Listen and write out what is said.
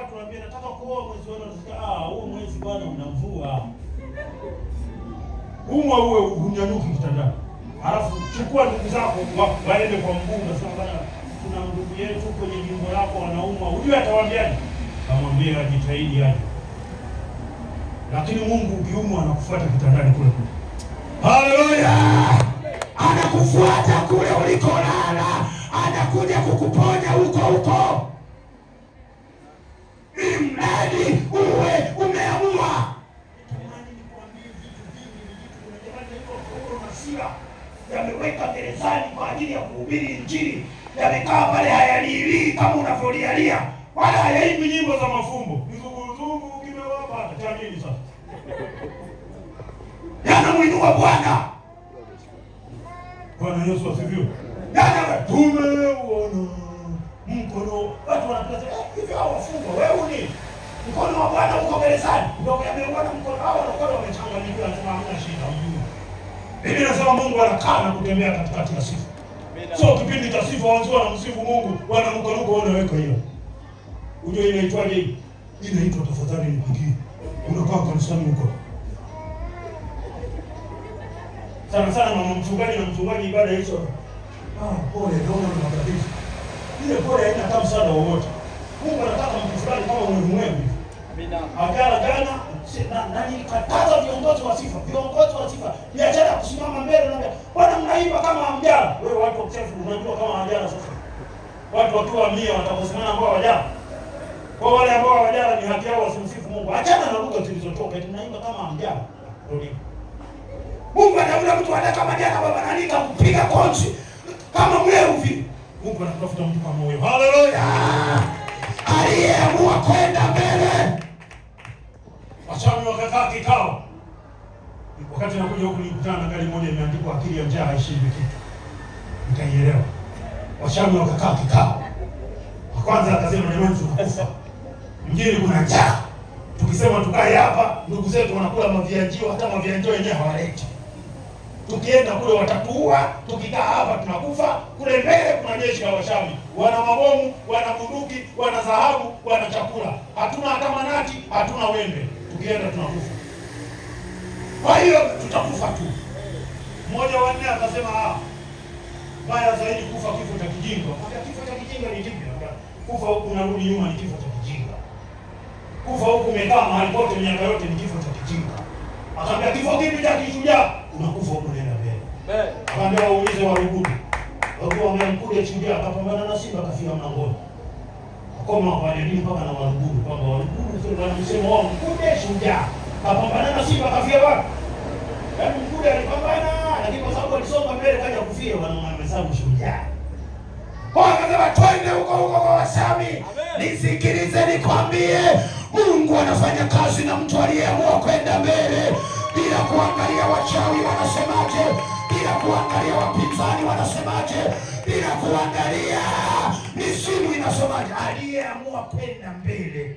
watu waambie nataka kuoa mwezi wa nane. Huo mwezi bwana una mvua. Umwa uwe unyanyuki kitandani. Alafu chukua ndugu zako waende kwa mbunge, sema bwana tuna ndugu yetu kwenye jimbo lako wanaumwa. Unajua atawaambiaje? Kamwambie ajitahidi aje. Lakini Mungu ukiumwa anakufuata kitandani kule kule. Haleluya! Anakufuata kule ulikolala, anakuja kukuponya huko huko. Mradi uwe umeamua. Yameweka gerezani kwa ajili ya kuhubiri Injili, yamekaa pale hayalilii kama unavyolialia, wala hayaimbi nyimbo za mafumbo. Kizunguzungu kimewapa cha nini sasa? Yanamuinua Bwana. Bwana Yesu asifiwe. Tumeuona mkono, watu wanapata hivi hao wafungwa, wewe ni mkono wa Bwana uko gerezani. Ndio yameuona mkono hao wanakuwa wamechanganyikiwa, nasema hamna shida. Biblia inasema Mungu anakaa na kutembea katikati ya sifa. Sio kipindi cha sifa wanzo wanamsifu Mungu, wanamkoruko wanaweka hiyo. Unajua inaitwaje hii? Inaitwa tafadhali nipigie. Unakaa kanisani huko. Sana mama mchungaji na mchungaji ibada hizo. Pole naona unabadilisha. Ile pole haina kama msaada wowote. Mungu anataka mtu fulani kama umemwembe. Amina. Jana nani kataza viongozi wa sifa. Viongozi wa sifa biashara ya kusimama mbele na bwana mnaimba kama hamjala. Wewe watu wa kuchafu unajua kama hamjala sasa. Watu wakiwa 100 watakosemana ambao hawajala. Kwa wale ambao hawajala ni haki yao wasimsifu Mungu. Achana na lugha zilizotoka. Tunaimba kama hamjala. Ndio. Mungu anaona mtu ana kama jana baba nanika kupiga konzi kama mlevi. Mungu anatafuta mtu kama huyo. Haleluya! Aliyeamua kwenda mbele. Wachami wakakaa kikao. Wakati nakuja huku nilikutana na gari moja imeandikwa akili ya njaa haishindi kitu. Nikaielewa. Wachami wakakaa kikao. Kwanza akasema jamani tunakufa. Mjini kuna njaa. Tukisema tukae hapa, ndugu zetu wanakula mavianjio, hata mavianjio wenyewe hawaleti. Tukienda kule watatuua, tukikaa hapa tunakufa. Kule mbele kuna jeshi la Washami. Wana mabomu, wana bunduki, wana dhahabu, wana chakula. Hatuna hata manati, hatuna wembe. Tukienda tunakufa. Kwa hiyo tutakufa tu. Mmoja wa nne akasema baya zaidi kufa kifo cha kijinga. Kwa kifo cha kijinga ni kipi? Kufa huku unarudi nyuma ni kifo cha kijinga. Kufa huku umekaa mahali pote miaka yote ni kifo cha kijinga. Akaambia kifo kipi cha kishujaa? Unakufa huko nenda mbele. Akaambia waulize Waruguru. Wakiwa wamemkuja shujaa akapambana na simba kafia mlangoni. Akoma kwa nini mpaka na Waruguru kwamba Waruguru sio wanasema wao mkuja shujaa. Kapambana na simba kafia wapi? Yaani mkuja alipambana lakini kwa sababu alisonga mbele kaja kufia wanamhesabu shujaa. Kwa akasema twende huko kwa Washami. Nisikilize nikwambie, Mungu anafanya kazi na mtu aliyeamua kwenda mbele bila kuangalia wachawi wanasemaje, bila kuangalia wapinzani wanasemaje, bila kuangalia misimu inasemaje. Aliyeamua kwenda mbele